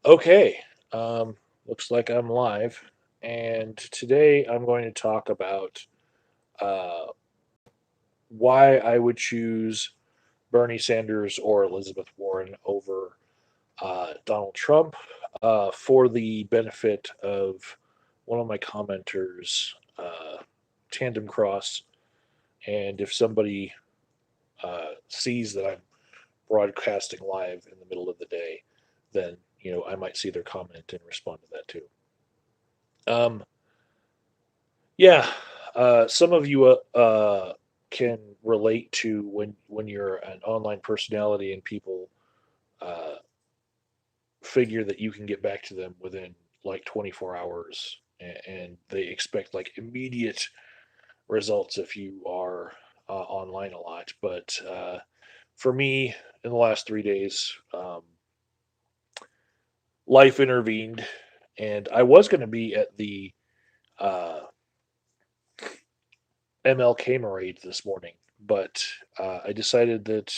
Okay, looks like I'm live, and today I'm going to talk about uh, why I would choose Bernie Sanders or Elizabeth Warren over Donald Trump for the benefit of one of my commenters, Tandemcross. And if somebody sees that I'm broadcasting live in the middle of the day, then I might see their comment and respond to that too. Um, Yeah, some of you can relate to when you're an online personality and people uh, figure that you can get back to them within like 24 hours, and they expect like immediate results if you are online a lot. But for me, in the last 3 days, life intervened, and I was going to be at the uh, MLK Parade this morning, but I decided that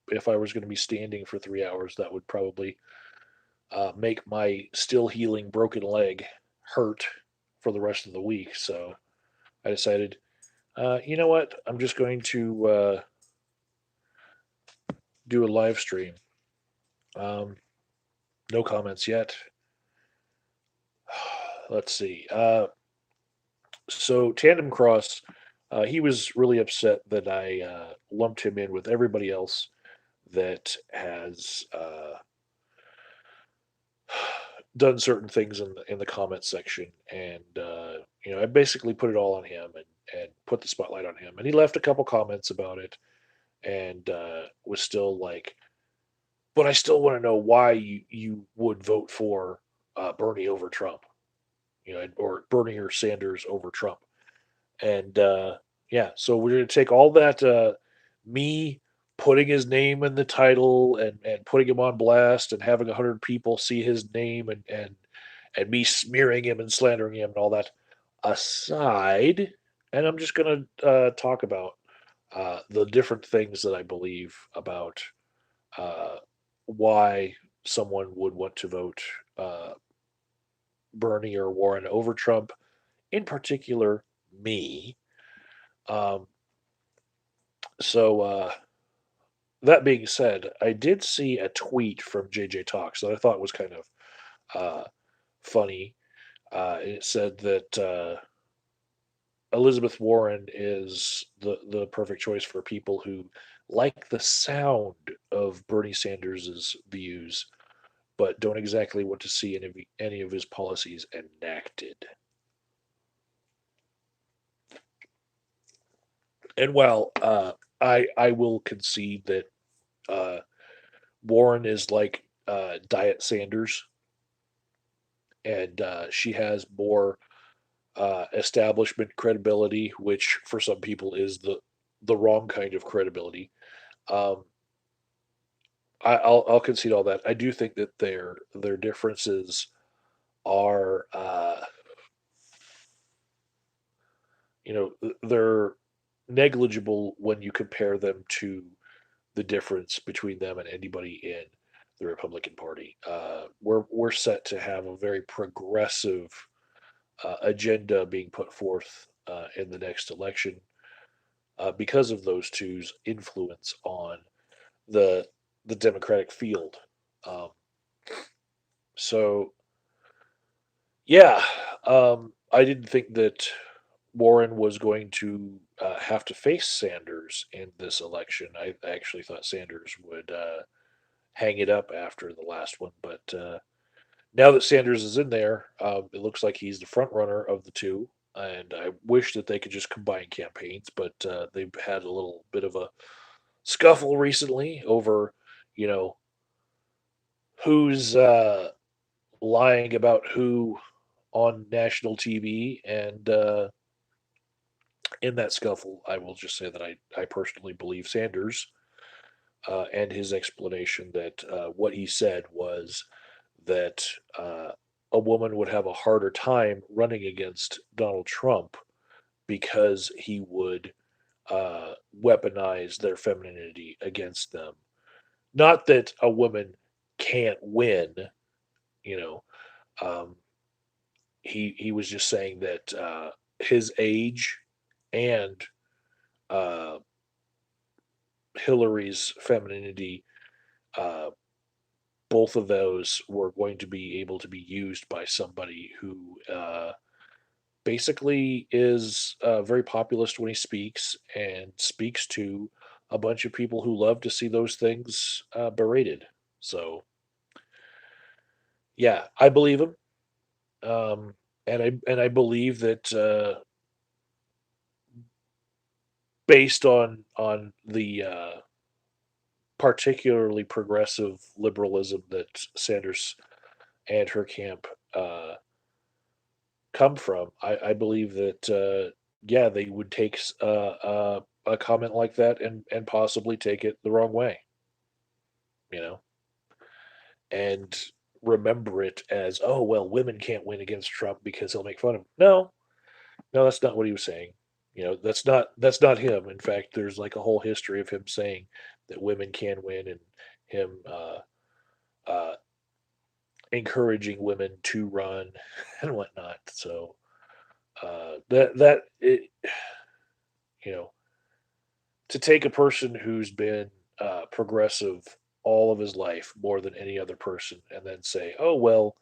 if I was going to be standing for 3 hours, that would probably make my still healing broken leg hurt for the rest of the week. So I decided, you know what? I'm just going to do a live stream. Um, no comments yet. Let's see. So Tandem Cross, he was really upset that I lumped him in with everybody else that has done certain things in the comment section, and I basically put it all on him and put the spotlight on him. And he left a couple comments about it, and was still like, "But I still want to know why you would vote for Bernie over Trump, or Bernie or Sanders over Trump." And yeah, so we're going to take all that me putting his name in the title and putting him on blast and having 100 people see his name and me smearing him and slandering him and all that aside, and I'm just going to talk about the different things that I believe about uh, why someone would want to vote uh, Bernie or Warren over Trump, in particular me. Um, so that being said, I did see a tweet from JJ Talks that I thought was kind of uh, funny. It said that Elizabeth Warren is the perfect choice for people who like the sound of Bernie Sanders' views, but don't exactly want to see any of his policies enacted. And while I will concede that uh, Warren is like Diet Sanders, and she has more establishment credibility, which for some people is the wrong kind of credibility. Um, I'll concede all that. I do think that their differences are they're negligible when you compare them to the difference between them and anybody in the Republican Party. We're set to have a very progressive agenda being put forth in the next election because of those two's influence on the the Democratic field. Um, so yeah, I didn't think that Warren was going to have to face Sanders in this election. I actually thought Sanders would hang it up after the last one, but now that Sanders is in there, it looks like he's the front runner of the two. And I wish that they could just combine campaigns, but they've had a little bit of a scuffle recently over, you know, who's lying about who on national TV. And in that scuffle, I will just say that I personally believe Sanders and his explanation that what he said was that a woman would have a harder time running against Donald Trump because he would weaponize their femininity against them. Not that a woman can't win, You know, um, he was just saying that his age and uh, Hillary's femininity, uh, both of those were going to be able to be used by somebody who basically is very populist when he speaks and speaks to a bunch of people who love to see those things berated. So yeah, I believe him, and I believe that based on the particularly progressive liberalism that Sanders and her camp uh, come from, I believe that yeah, they would take a comment like that and possibly take it the wrong way, you know, and remember it as, oh well, women can't win against Trump because he'll make fun of him. No, no, that's not what he was saying. That's not him. In fact, there's like a whole history of him saying that women can win, and him uh, encouraging women to run and whatnot. So that it, you know, to take a person who's been progressive all of his life more than any other person, and then say, oh well,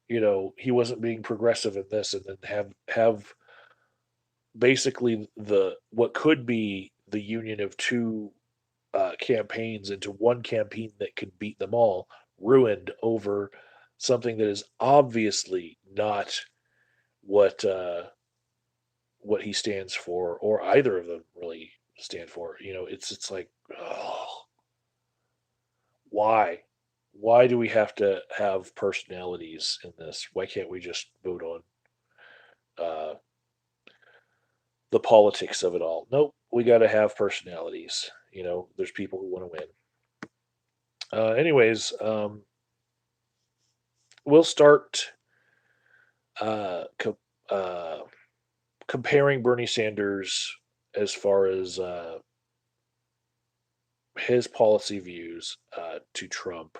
he wasn't being progressive in this, and then have basically the what could be the union of two campaigns into one campaign that could beat them all, ruined over something that is obviously not what what he stands for, or either of them really stand for. It's like, oh, why? Why do we have to have personalities in this? Why can't we just vote on uh, the politics of it all? Nope, we got to have personalities. There's people who want to win. Anyways, we'll start uh, co- uh, comparing Bernie Sanders as far as his policy views to Trump.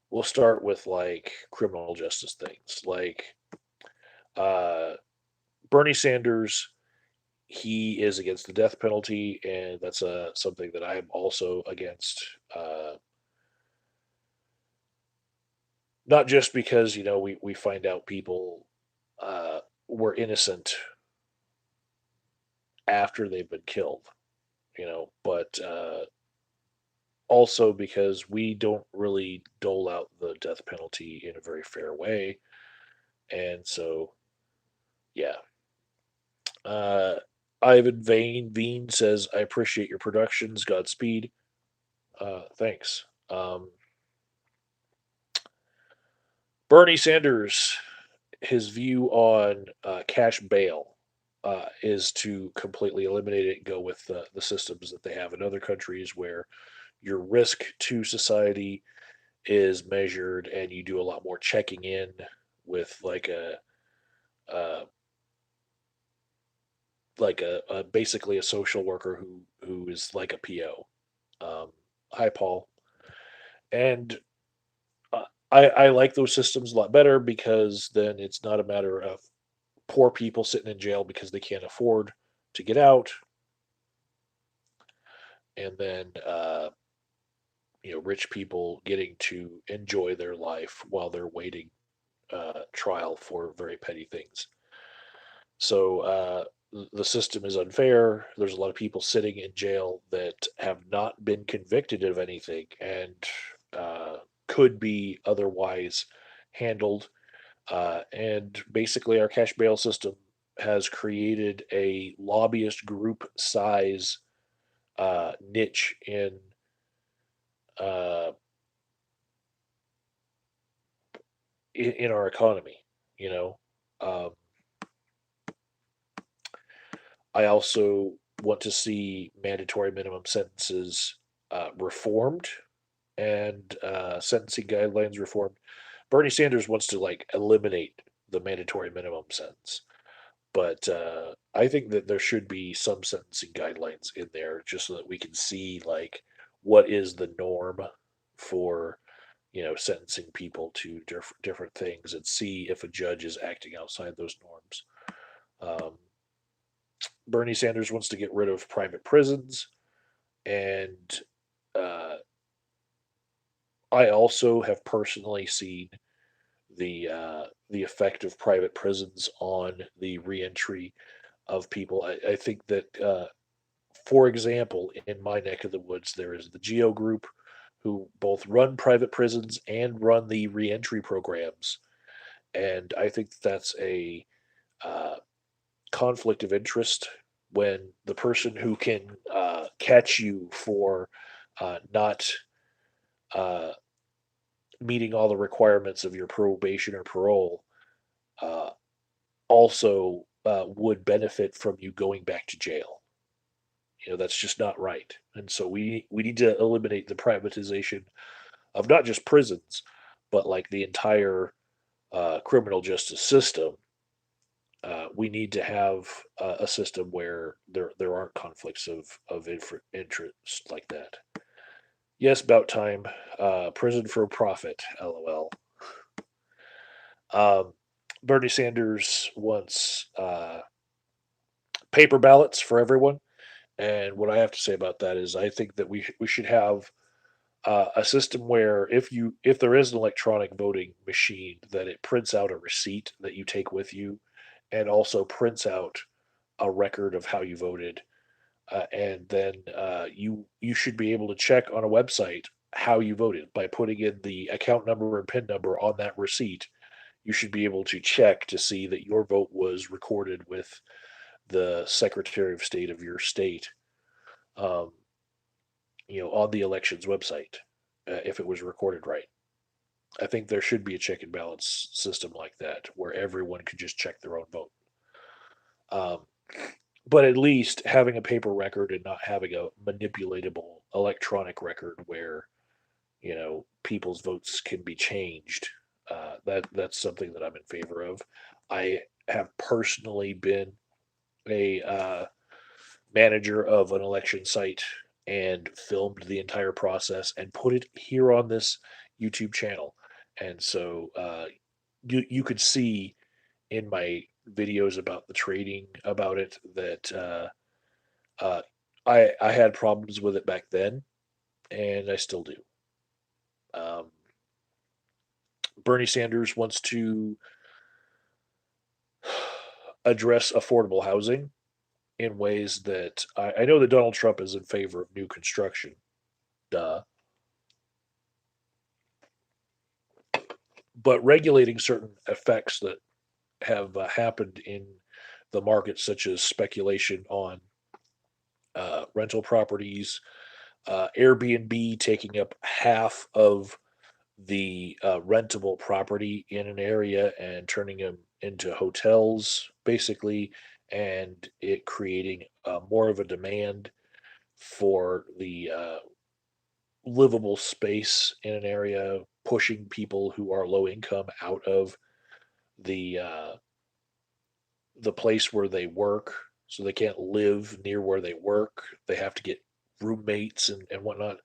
We'll start with like criminal justice things, like uh, Bernie Sanders. He is against the death penalty, and that's something that I am also against. Not just because we find out people uh, were innocent after they've been killed, but also because we don't really dole out the death penalty in a very fair way. And so, yeah. Uh, Ivan Veen says, I appreciate your productions. Godspeed. Thanks. Bernie Sanders, his view on cash bail is to completely eliminate it and go with the systems that they have in other countries where your risk to society is measured and you do a lot more checking in with uh, like a basically a social worker who is like a PO. Hi, Paul. And I like those systems a lot better because then it's not a matter of poor people sitting in jail because they can't afford to get out, and then rich people getting to enjoy their life while they're waiting trial for very petty things. So the system is unfair. There's a lot of people sitting in jail that have not been convicted of anything and uh, could be otherwise handled. And basically, our cash bail system has created a lobbyist group size niche uh, in our economy. You know, um, I also want to see mandatory minimum sentences reformed and sentencing guidelines reformed. Bernie Sanders wants to like eliminate the mandatory minimum sentence, but I think that there should be some sentencing guidelines in there just so that we can see like what is the norm for sentencing people to different things and see if a judge is acting outside those norms. Um, Bernie Sanders wants to get rid of private prisons, and uh, I also have personally seen the effect of private prisons on the reentry of people. I think that, for example, in my neck of the woods, there is the Geo Group, who both run private prisons and run the reentry programs, and I think that's a uh, conflict of interest when the person who can catch you for not uh, meeting all the requirements of your probation or parole uh, also would benefit from you going back to jail. That's just not right. And so we need to eliminate the privatization of not just prisons, but like the entire criminal justice system. We need to have a system where there aren't conflicts of interest like that. Yes, about time. Prison for profit. LOL. Um, Bernie Sanders wants paper ballots for everyone, and what I have to say about that is I think that we should have a system where if there is an electronic voting machine, that it prints out a receipt that you take with you, and also prints out a record of how you voted, and then you should be able to check on a website how you voted by putting in the account number and PIN number on that receipt. You should be able to check to see that your vote was recorded with the Secretary of State of your state, um, on the elections website, if it was recorded right. I think there should be a check and balance system like that where everyone could just check their own vote. Um, but at least having a paper record and not having a manipulatable electronic record where people's votes can be changed. That's something that I'm in favor of. I have personally been a manager of an election site and filmed the entire process and put it here on this YouTube channel. And so you could see in my videos about the trading about it that uh, I had problems with it back then, and I still do. Um, Bernie Sanders wants to address affordable housing in ways that I know that Donald Trump is in favor of new construction. Duh. But regulating certain effects that have happened in the market, such as speculation on rental properties, Airbnb taking up half of the rentable property in an area and turning them into hotels, basically, and it creating more of a demand for the livable space in an area, pushing people who are low income out of the place where they work, so they can't live near where they work. They have to get roommates and whatnot.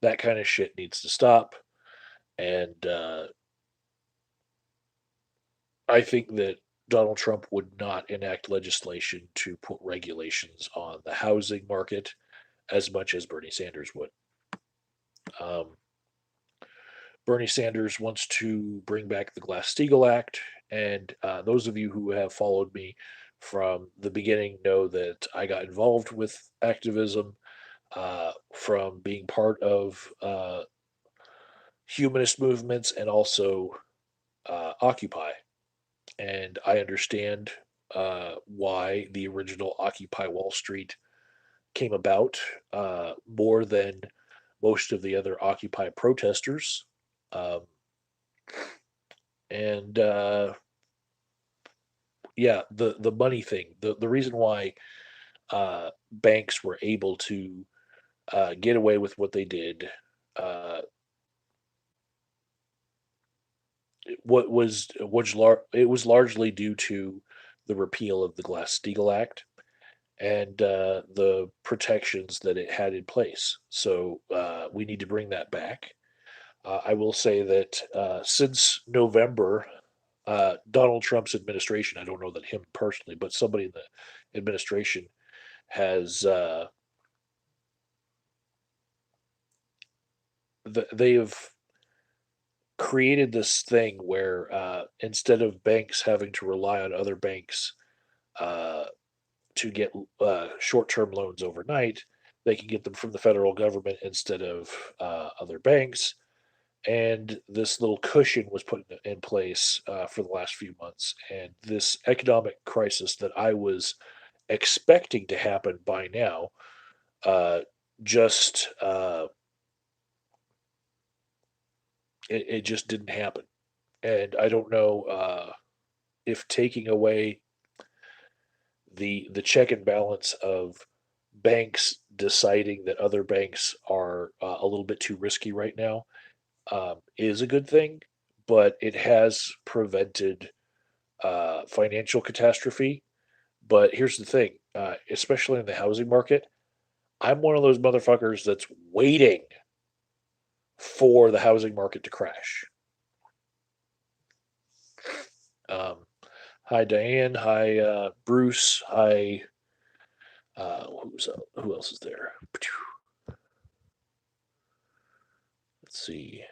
That kind of shit needs to stop. And I think that Donald Trump would not enact legislation to put regulations on the housing market as much as Bernie Sanders would. Um, Bernie Sanders wants to bring back the Glass Steagall Act, and those of you who have followed me from the beginning know that I got involved with activism from being part of humanist movements and also Occupy. And I understand why the original Occupy Wall Street came about more than most of the other Occupy protesters. Um, and yeah, the money thing, the reason why banks were able to get away with what they did, uh, it was largely due to the repeal of the Glass Steagall Act and the protections that it had in place. So we need to bring that back. I will say that since November, Donald Trump's administration, I don't know that him personally, but somebody in the administration has, they have created this thing where instead of banks having to rely on other banks uh, to get short-term loans overnight, they can get them from the federal government instead of other banks. And this little cushion was put in place for the last few months. And this economic crisis that I was expecting to happen by now uh, just it just didn't happen. And I don't know if taking away the check and balance of banks deciding that other banks are a little bit too risky right now is a good thing, but it has prevented financial catastrophe. But here's the thing, especially in the housing market, I'm one of those motherfuckers that's waiting for the housing market to crash. Um, Hi, Diane. Hi, Bruce. Hi, who else is there? Let's see.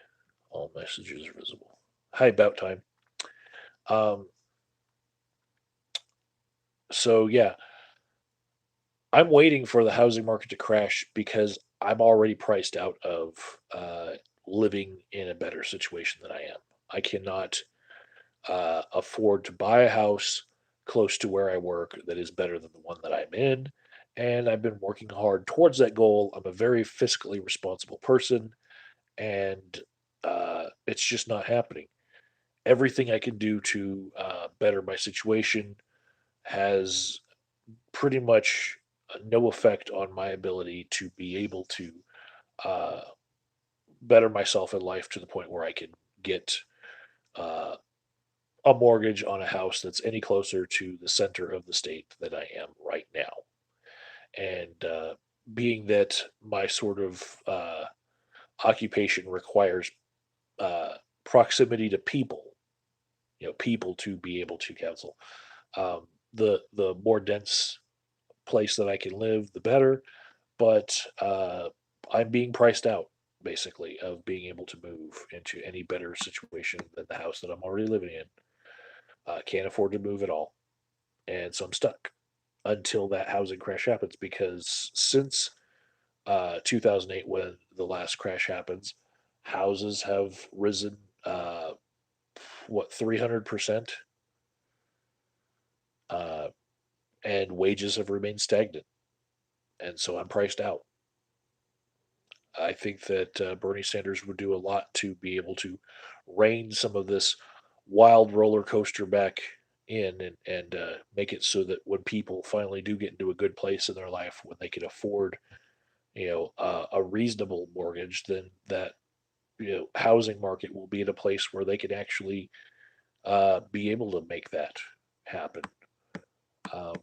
All messages are visible. Hi, about time. Um, so yeah, I'm waiting for the housing market to crash because I'm already priced out of living in a better situation than I am. I cannot afford to buy a house close to where I work that is better than the one that I'm in. And I've been working hard towards that goal. I'm a very fiscally responsible person, and it's just not happening. Everything I can do to better my situation has pretty much no effect on my ability to be able to uh, better myself in life to the point where I can get uh, a mortgage on a house that's any closer to the center of the state that I am right now. And being that my sort of occupation requires uh, proximity to people, people to be able to counsel. The more dense place that I can live, the better. But I'm being priced out, basically, of being able to move into any better situation than the house that I'm already living in. Can't afford to move at all, and so I'm stuck until that housing crash happens. Because since 2008, when the last crash happens, houses have risen what 300%, uh, and wages have remained stagnant, and so I'm priced out. I think that Bernie Sanders would do a lot to be able to rein some of this wild roller coaster back in, and make it so that when people finally do get into a good place in their life, when they can afford, a reasonable mortgage, then that housing market will be in a place where they can actually be able to make that happen. Um,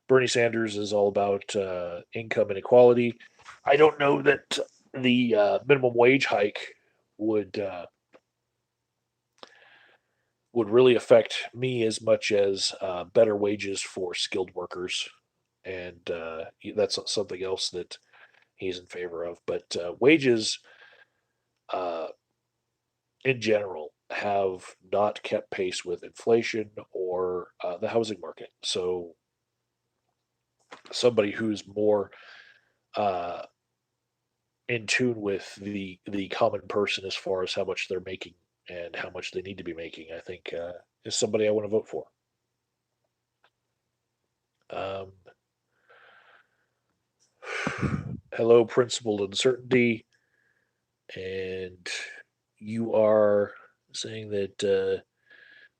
Bernie Sanders is all about income inequality. I don't know that the minimum wage hike would would really affect me as much as better wages for skilled workers, and that's something else that he's in favor of. But wages, uh, in general, have not kept pace with inflation or the housing market. So somebody who's more uh, in tune with the common person as far as how much they're making and how much they need to be making, I think is somebody I want to vote for. Um, Hello, principled uncertainty, and you are saying that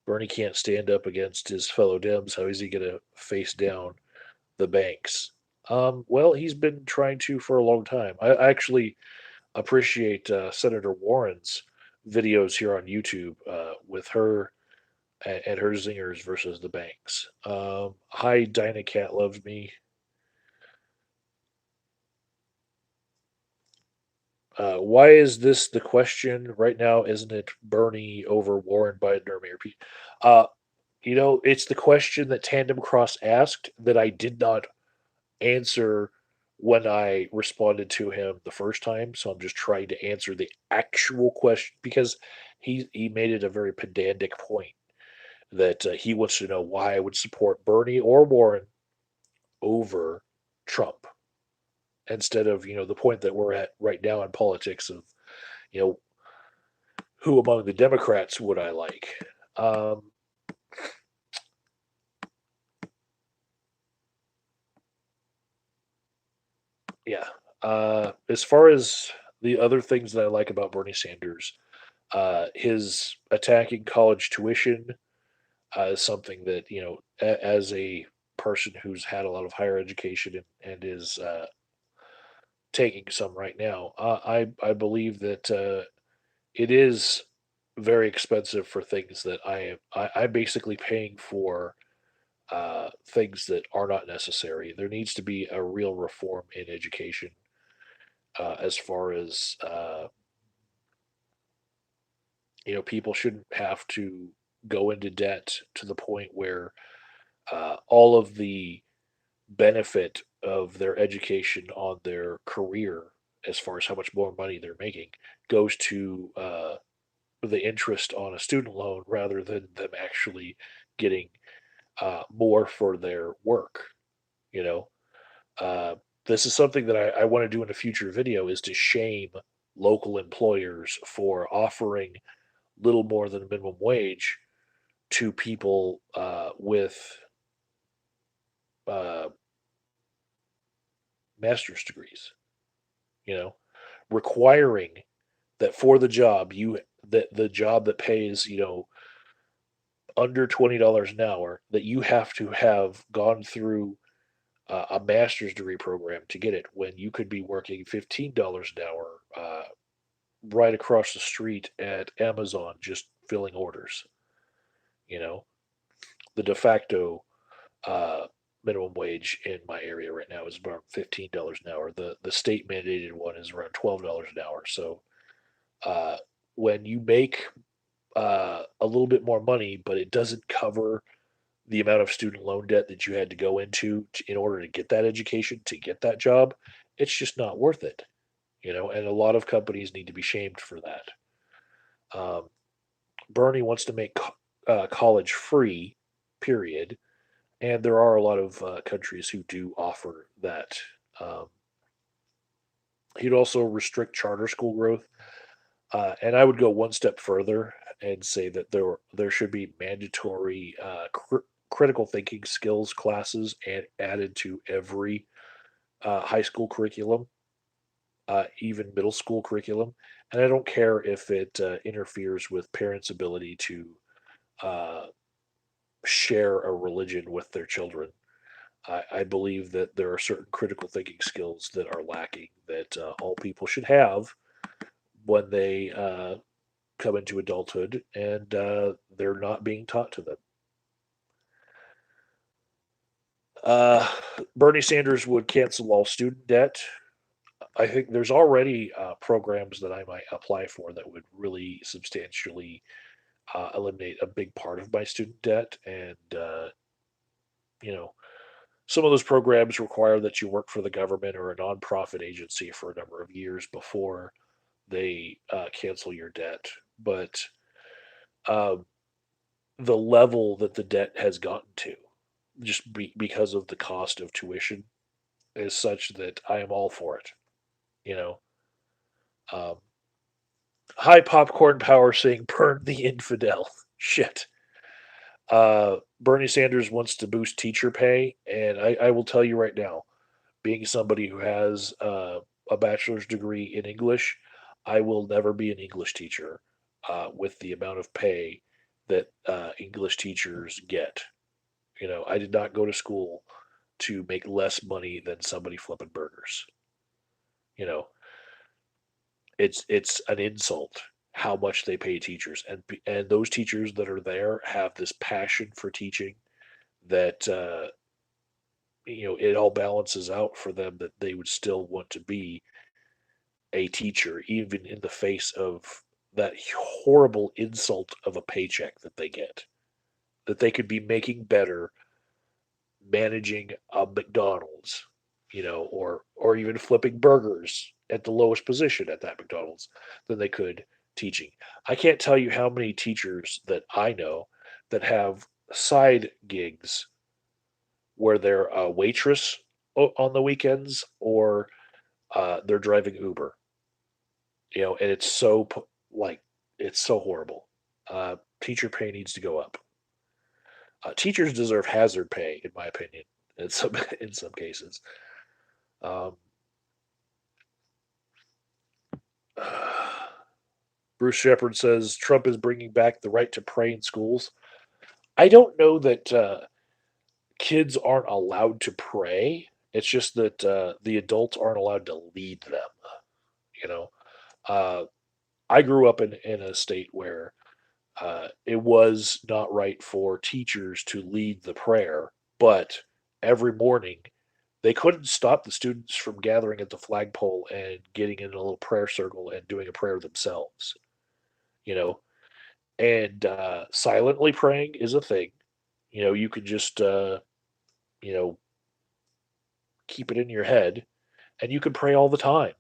Bernie can't stand up against his fellow Dems. How is he going to face down the banks? Well, he's been trying to for a long time. I actually appreciate Senator Warren's videos here on YouTube with her and her zingers versus the banks. Hi, Dinah Cat loves me. Why is this the question right now? Isn't it Bernie over Warren Biden or Mayor Pete? Uh, it's the question that Tandemcross asked that I did not answer when I responded to him the first time. So I'm just trying to answer the actual question because he made it a very pedantic point that he wants to know why I would support Bernie or Warren over Trump instead of the point that we're at right now in politics of you know who among the Democrats would I like. Um, yeah. As far as the other things that I like about Bernie Sanders, his attacking college tuition is something that as a person who's had a lot of higher education and is taking some right now, I believe that it is very expensive for things that I'm basically paying for things that are not necessary. There needs to be a real reform in education as far as people shouldn't have to go into debt to the point where all of the benefit of their education on their career, as far as how much more money they're making, goes to the interest on a student loan rather than them actually getting more for their work. You know, uh, this is something that I want to do in a future video is to shame local employers for offering little more than minimum wage to people with uh, master's degrees. You know, requiring that for the job that the job that pays under $20 an hour that you have to have gone through a master's degree program to get it when you could be working $15 an hour right across the street at Amazon just filling orders. You know, the de facto uh, minimum wage in my area right now is about $15 an hour. The state mandated one is around $12 an hour. So uh, when you make a little bit more money, but it doesn't cover the amount of student loan debt that you had to go into in order to get that education, to get that job, it's just not worth it. And a lot of companies need to be shamed for that. Um, Bernie wants to make college free, period. And there are a lot of countries who do offer that. Um, he'd also restrict charter school growth. And I would go one step further and say that there should be mandatory critical thinking skills classes and added to every high school curriculum, even middle school curriculum. And I don't care if it interferes with parents' ability to uh, share a religion with their children. I believe that there are certain critical thinking skills that are lacking that all people should have when they come into adulthood, and they're not being taught to them. Uh, Bernie Sanders would cancel all student debt. I think there's already programs that I might apply for that would really substantially eliminate a big part of my student debt. And, you know, some of those programs require that you work for the government or a nonprofit agency for a number of years before they cancel your debt. But um, the level that the debt has gotten to, just because of the cost of tuition, is such that I am all for it. You know, um, high popcorn power saying burn the infidel. Shit. Bernie Sanders wants to boost teacher pay, and I will tell you right now, being somebody who has a bachelor's degree in English, I will never be an English teacher with the amount of pay that English teachers get. I did not go to school to make less money than somebody flipping burgers. You know, it's an insult how much they pay teachers, and those teachers that are there have this passion for teaching that it all balances out for them that they would still want to be a teacher, even in the face of that horrible insult of a paycheck that they get, that they could be making better managing a McDonald's, or even flipping burgers at the lowest position at that McDonald's than they could teaching. I can't tell you how many teachers that I know that have side gigs where they're a waitress on the weekends, or they're driving Uber, and it's like it's so horrible. Teacher pay needs to go up. Teachers deserve hazard pay, in my opinion, in some in some cases. Um, Bruce Shepard says Trump is bringing back the right to pray in schools. I don't know that kids aren't allowed to pray. It's just that the adults aren't allowed to lead them. You know, uh, I grew up in a state where it was not right for teachers to lead the prayer, but every morning they couldn't stop the students from gathering at the flagpole and getting in a little prayer circle and doing a prayer themselves. You know, and silently praying is a thing. You could just you know keep it in your head, and you can pray all the time.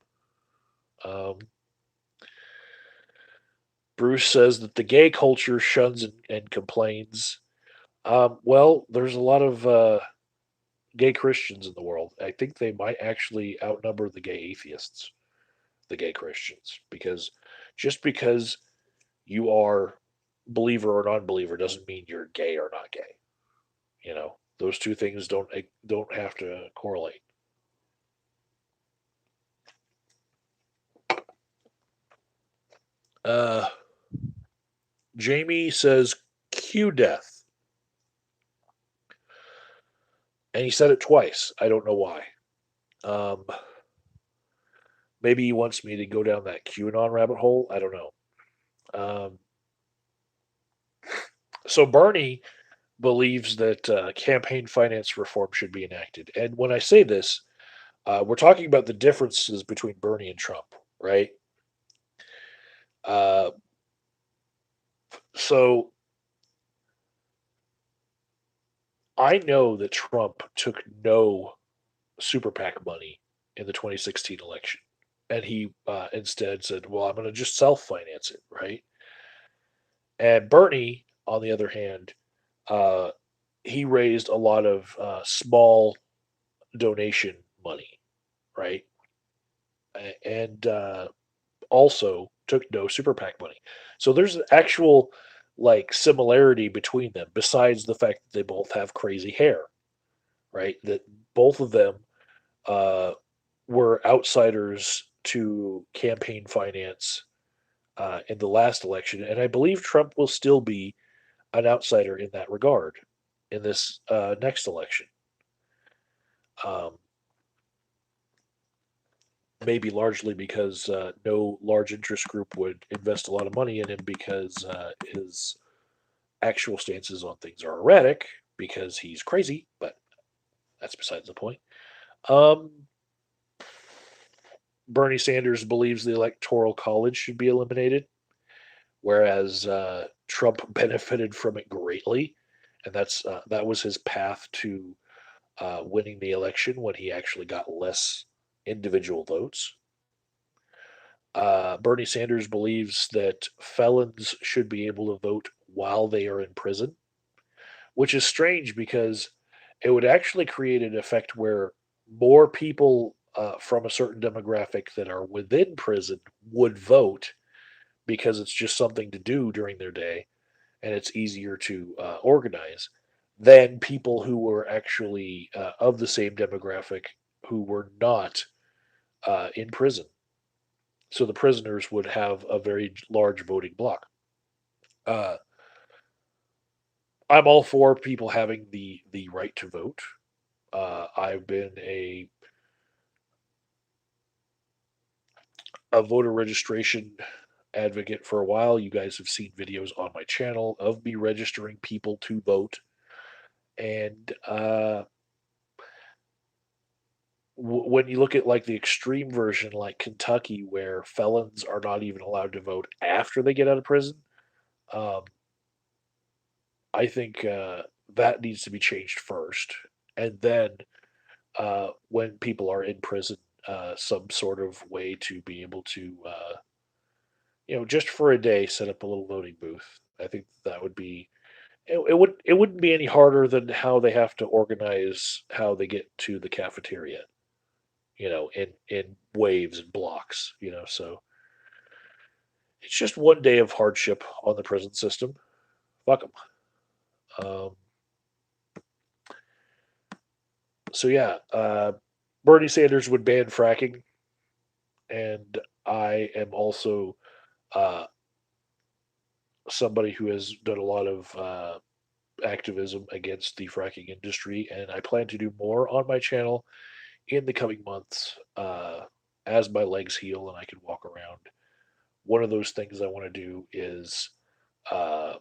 Um, Bruce says that the gay culture shuns and complains. Well, there's a lot of gay Christians in the world. I think they might actually outnumber the gay atheists, the gay Christians, because just because you are believer or non-believer doesn't mean you're gay or not gay. Those two things don't have to correlate. Uh, Jamie says Q death, and he said it twice. I don't know why. Um, Maybe he wants me to go down that QAnon rabbit hole. I don't know. Um, so Bernie believes that campaign finance reform should be enacted. And when I say this, we're talking about the differences between Bernie and Trump, right? Uh, so I know that Trump took no super PAC money in the 2016 election. And he instead said, well, I'm going to just self finance it, right? And Bernie, on the other hand, uh, he raised a lot of small donation money, right? And also took no super PAC money. So there's an actual like similarity between them, besides the fact that they both have crazy hair, right? That both of them uh, were outsiders to campaign finance in the last election, and I believe Trump will still be an outsider in that regard in this next election. Um, Maybe largely because no large interest group would invest a lot of money in him because his actual stances on things are erratic because he's crazy, but that's besides the point. Um, Bernie Sanders believes the Electoral College should be eliminated, whereas Trump benefited from it greatly, and that was his path to winning the election when he actually got less individual votes. Bernie Sanders believes that felons should be able to vote while they are in prison, which is strange because it would actually create an effect where more people from a certain demographic that are within prison would vote because it's just something to do during their day and it's easier to organize than people who were actually of the same demographic who were not in prison. So the prisoners would have a very large voting bloc. Uh, I'm all for people having the right to vote. I've been a voter registration advocate for a while. You guys have seen videos on my channel of me registering people to vote, and when you look at like the extreme version, like Kentucky, where felons are not even allowed to vote after they get out of prison, um, I think that needs to be changed first, and then when people are in prison, some sort of way to be able to, just for a day, set up a little voting booth. I think that would be it wouldn't be any harder than how they have to organize how they get to the cafeteria, in waves and blocks, so it's just one day of hardship on the prison system. Fuck them. So yeah, Bernie Sanders would ban fracking, and I am also uh, somebody who has done a lot of activism against the fracking industry, and I plan to do more on my channel in the coming months as my legs heal and I can walk around. One of those things I want to do is uh,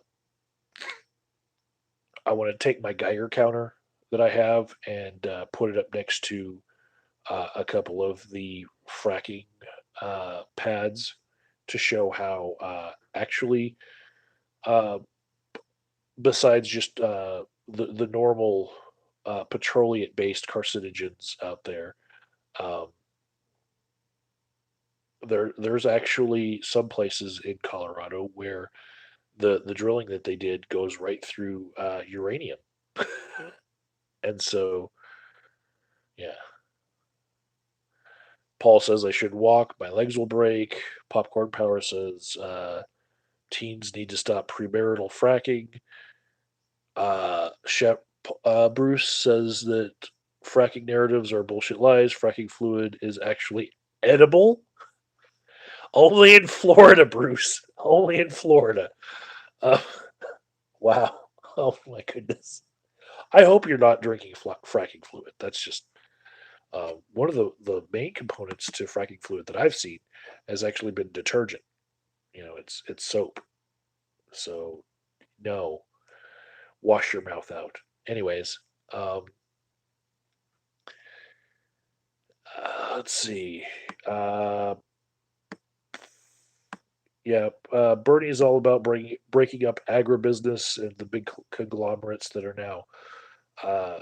I want to take my Geiger counter that I have and put it up next to a couple of the fracking pads to show how actually, uh, besides just the normal petroleum based carcinogens out there, um, there's actually some places in Colorado where the drilling that they did goes right through uranium, and so yeah. Paul says I should walk. My legs will break. Popcorn Power says teens need to stop premarital fracking. Shep Bruce says that fracking narratives are bullshit lies. Fracking fluid is actually edible. Only in Florida, Bruce. Only in Florida. Uh, wow. Oh my goodness. I hope you're not drinking fracking fluid. That's just one of the main components to fracking fluid that I've seen has actually been detergent. It's soap. So no, wash your mouth out. Anyways, um, let's see. Uh, yeah, Bernie is all about breaking up agribusiness and the big conglomerates that are now uh,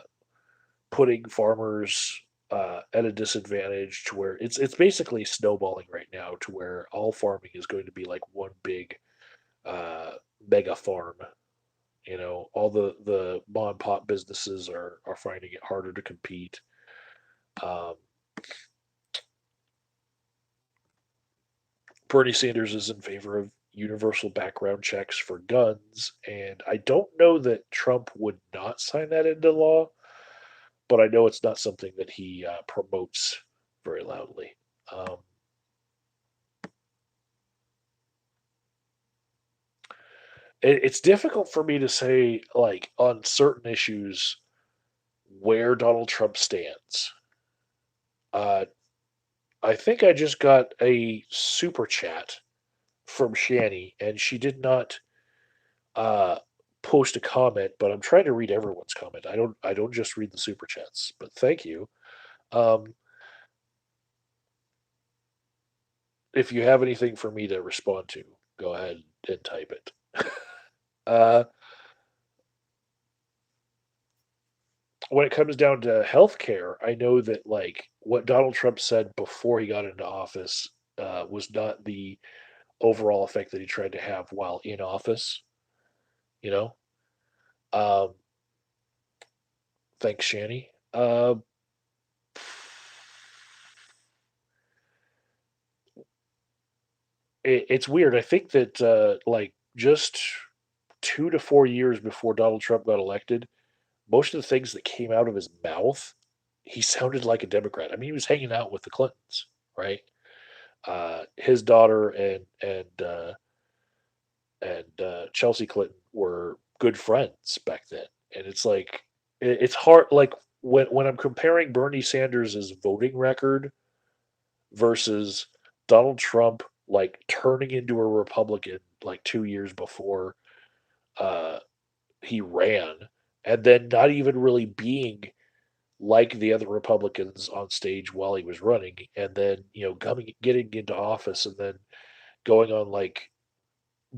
putting farmers at a disadvantage to where it's basically snowballing right now to where all farming is going to be like one big uh, mega farm. All the mom and pop businesses are finding it harder to compete. Um, Bernie Sanders is in favor of universal background checks for guns, and I don't know that Trump would not sign that into law, but I know it's not something that he promotes very loudly. Um, it's difficult for me to say, like, on certain issues where Donald Trump stands. Uh, I think I just got a super chat from Shani, and she did not uh, post a comment, but I'm trying to read everyone's comment. I don't just read the super chats, but thank you. Um, if you have anything for me to respond to, go ahead and type it. uh, when it comes down to healthcare, I know that like what Donald Trump said before he got into office was not the overall effect that he tried to have while in office. You know, um, thanks, Shani. It's weird. I think that like just 2 to 4 years before Donald Trump got elected, most of the things that came out of his mouth, he sounded like a Democrat. I mean, he was hanging out with the Clintons, right? His daughter and Chelsea Clinton were good friends back then, and it's like it's hard. Like when I'm comparing Bernie Sanders' voting record versus Donald Trump, like turning into a Republican like 2 years before uh, he ran, and then not even really being like the other Republicans on stage while he was running, and then getting into office, and then going on like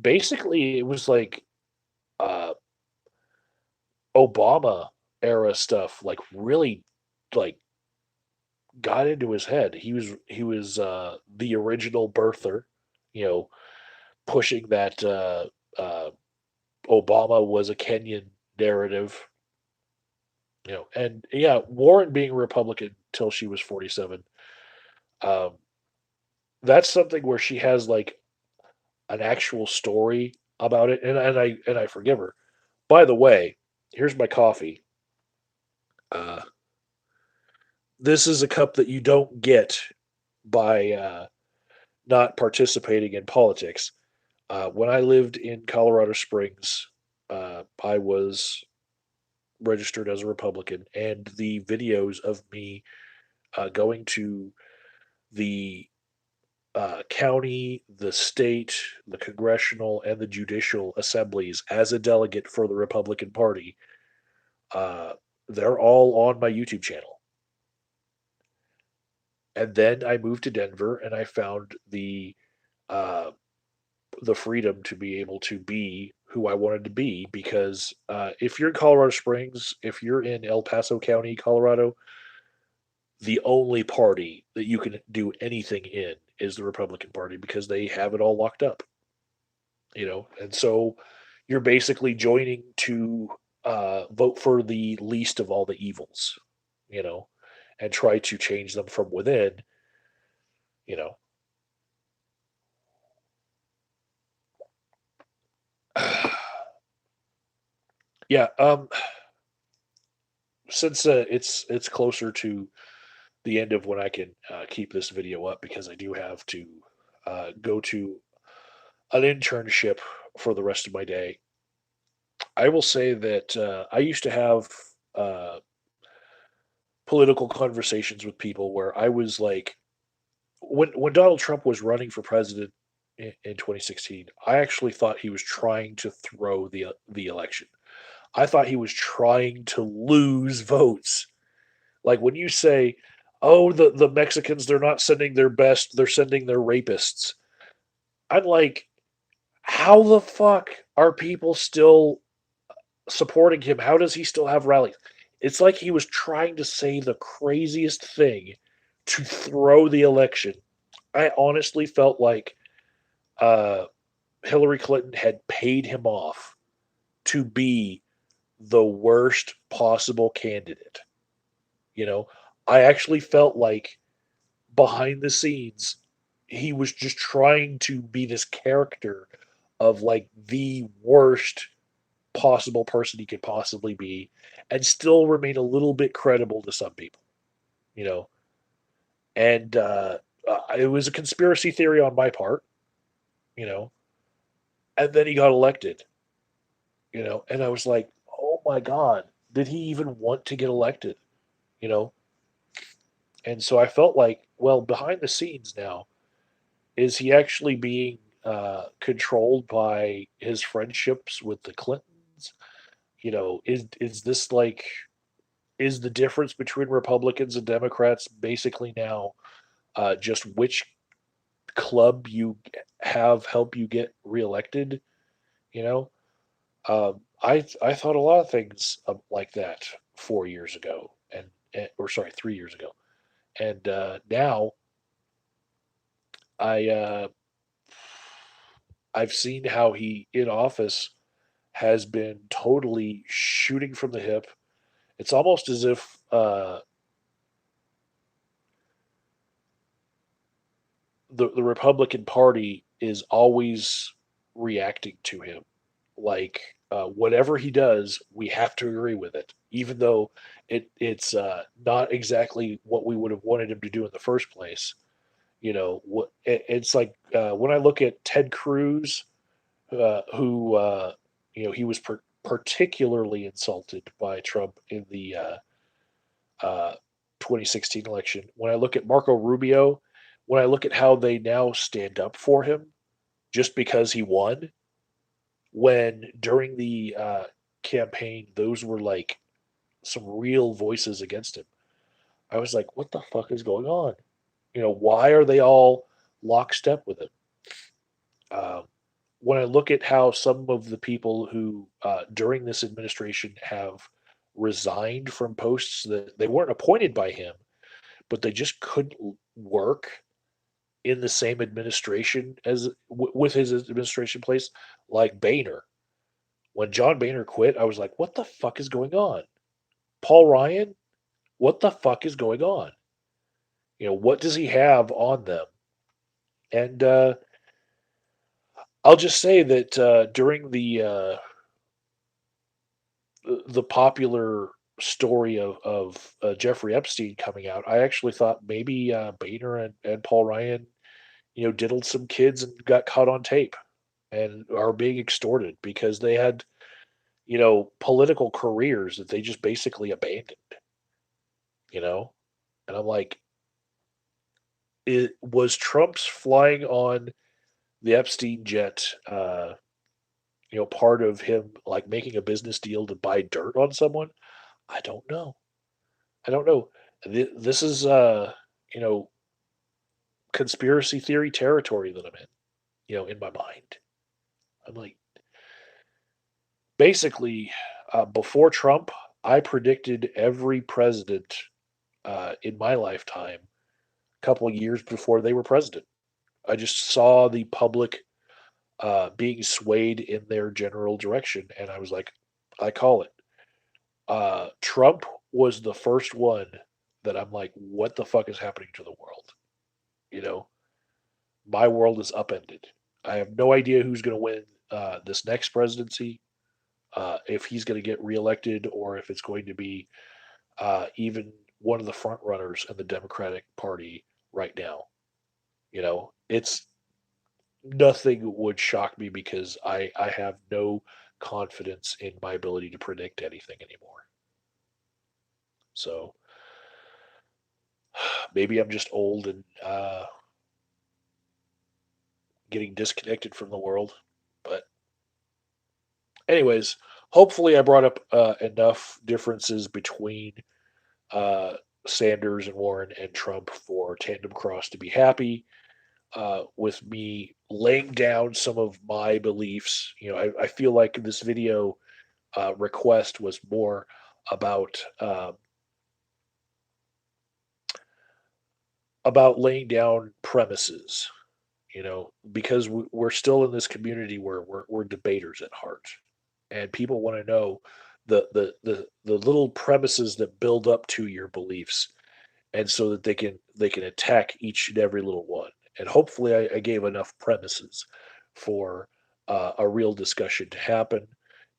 basically it was like uh, Obama era stuff, like really like got into his head. He was the original birther, you know, pushing that uh, Obama was a Kenyan narrative, and yeah, Warren being a Republican till she was 47. Um, that's something where she has like an actual story about it, and I forgive her. By the way, here's my coffee. Uh, this is a cup that you don't get by not participating in politics. When I lived in Colorado Springs, I was registered as a Republican, and the videos of me going to the county, the state, the congressional, and the judicial assemblies as a delegate for the Republican Party, uh, they're all on my YouTube channel. And then I moved to Denver, and I found uh, the freedom to be able to be who I wanted to be. Because if you're in Colorado Springs, if you're in El Paso County, Colorado, the only party that you can do anything in is the Republican Party because they have it all locked up. And so you're basically joining to vote for the least of all the evils, you know, and try to change them from within, you know. Yeah, since it's closer to the end of when I can keep this video up because I do have to go to an internship for the rest of my day. I will say that I used to have uh, political conversations with people where I was like, when Donald Trump was running for president in 2016, I actually thought he was trying to throw the election. I thought he was trying to lose votes. Like when you say, "Oh, the Mexicans, they're not sending their best; they're sending their rapists." I'm like, how the fuck are people still supporting him? How does he still have rallies? It's like he was trying to say the craziest thing to throw the election. I honestly felt like uh, Hillary Clinton had paid him off to be the worst possible candidate. You know, I actually felt like behind the scenes, he was just trying to be this character of like the worst possible person he could possibly be and still remain a little bit credible to some people, you know. And it was a conspiracy theory on my part, you know. And then he got elected, and I was like, oh my God, did he even want to get elected, you know? And so I felt like, well, behind the scenes now, is he actually being controlled by his friendships with the Clintons? Is this like is the difference between Republicans and Democrats basically now just which club you have help you get reelected? You know, I thought a lot of things like that 4 years ago, or sorry, 3 years ago, and now I I've seen how he in office has been totally shooting from the hip. It's almost as if the Republican Party is always reacting to him. Like whatever he does, we have to agree with it, even though it's not exactly what we would have wanted him to do in the first place. It's like when I look at Ted Cruz, who he was particularly insulted by Trump in the uh, 2016 election. When I look at Marco Rubio, when I look at how they now stand up for him just because he won, when during the campaign, those were like some real voices against him. I was like, what the fuck is going on? Why are they all lockstep with him? Um, when I look at how some of the people who during this administration have resigned from posts that they weren't appointed by him, but they just couldn't work in the same administration as with his administration place, like Boehner. When John Boehner quit, I was like, what the fuck is going on? Paul Ryan, what the fuck is going on? What does he have on them? And I'll just say that during the popular story of Jeffrey Epstein coming out, I actually thought maybe Boehner and Paul Ryan, diddled some kids and got caught on tape and are being extorted because they had, political careers that they just basically abandoned, you know? And I'm like, it was Trump's flying on the Epstein jet, part of him like making a business deal to buy dirt on someone? I don't know. I don't know. This is, you know, conspiracy theory territory that I'm in, in my mind. I'm like, basically, before Trump, I predicted every president in my lifetime a couple of years before they were president. I just saw the public being swayed in their general direction, and I was like, I call it. Trump was the first one that I'm like, what the fuck is happening to the world? You know, my world is upended. I have no idea who's going to win this next presidency, if he's going to get reelected or if it's going to be even one of the front runners in the Democratic Party right now. It's nothing would shock me because I have no confidence in my ability to predict anything anymore. So maybe I'm just old and getting disconnected from the world. But anyways, hopefully I brought up enough differences between uh, Sanders and Warren and Trump for Tandemcross to be happy with me laying down some of my beliefs. I feel like this video request was more about laying down premises. Because we're still in this community where we're debaters at heart, and people want to know the little premises that build up to your beliefs, and so that they can attack each and every little one. And hopefully, I gave enough premises for a real discussion to happen.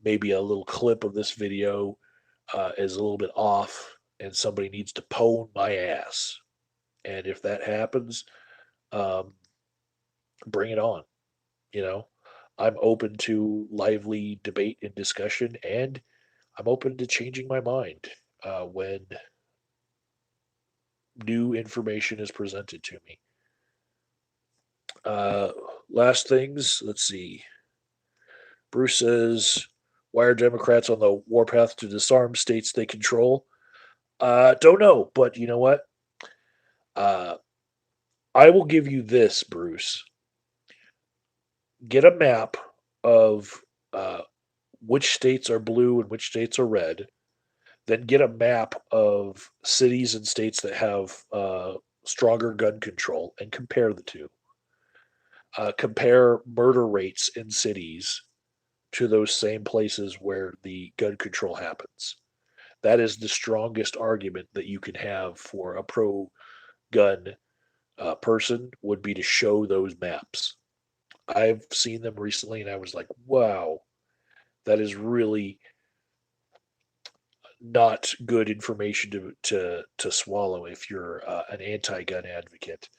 Maybe a little clip of this video is a little bit off, and somebody needs to pwn my ass. And if that happens, um, bring it on. You know, I'm open to lively debate and discussion, and I'm open to changing my mind when new information is presented to me. Uh, last things, let's see. Bruce says, why are Democrats on the warpath to disarm states they control? Don't know, but you know what? Uh, I will give you this, Bruce. Get a map of which states are blue and which states are red. Then get a map of cities and states that have stronger gun control and compare the two. Compare murder rates in cities to those same places where the gun control happens. That is the strongest argument that you can have for a pro gun person would be to show those maps. I've seen them recently and I was like, wow, that is really not good information to swallow if you're an anti-gun advocate,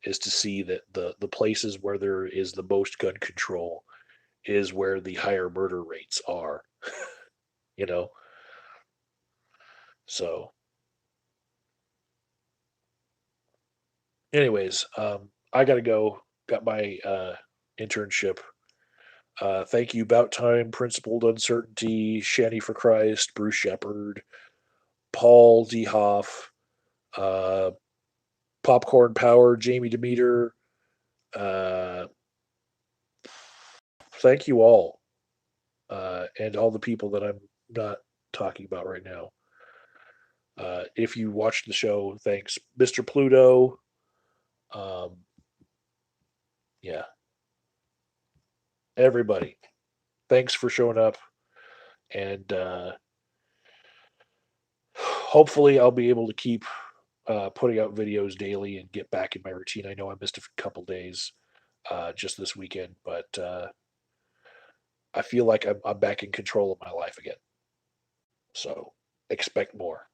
is to see that the places where there is the most gun control is where the higher murder rates are. you know so anyways, I gotta go. Got my internship. Thank you, Bout Time, Principled Uncertainty, Shanny for Christ, Bruce Shepard, Paul D. Hoff, uh, Popcorn Power, Jamie Demeter. Uh, Thank you all, and all the people that I'm not talking about right now. If you watched the show, thanks, Mr. Pluto. Um, yeah, everybody. Thanks for showing up, and hopefully, I'll be able to keep putting out videos daily and get back in my routine. I know I missed a couple days just this weekend, but I feel like I'm back in control of my life again. So expect more.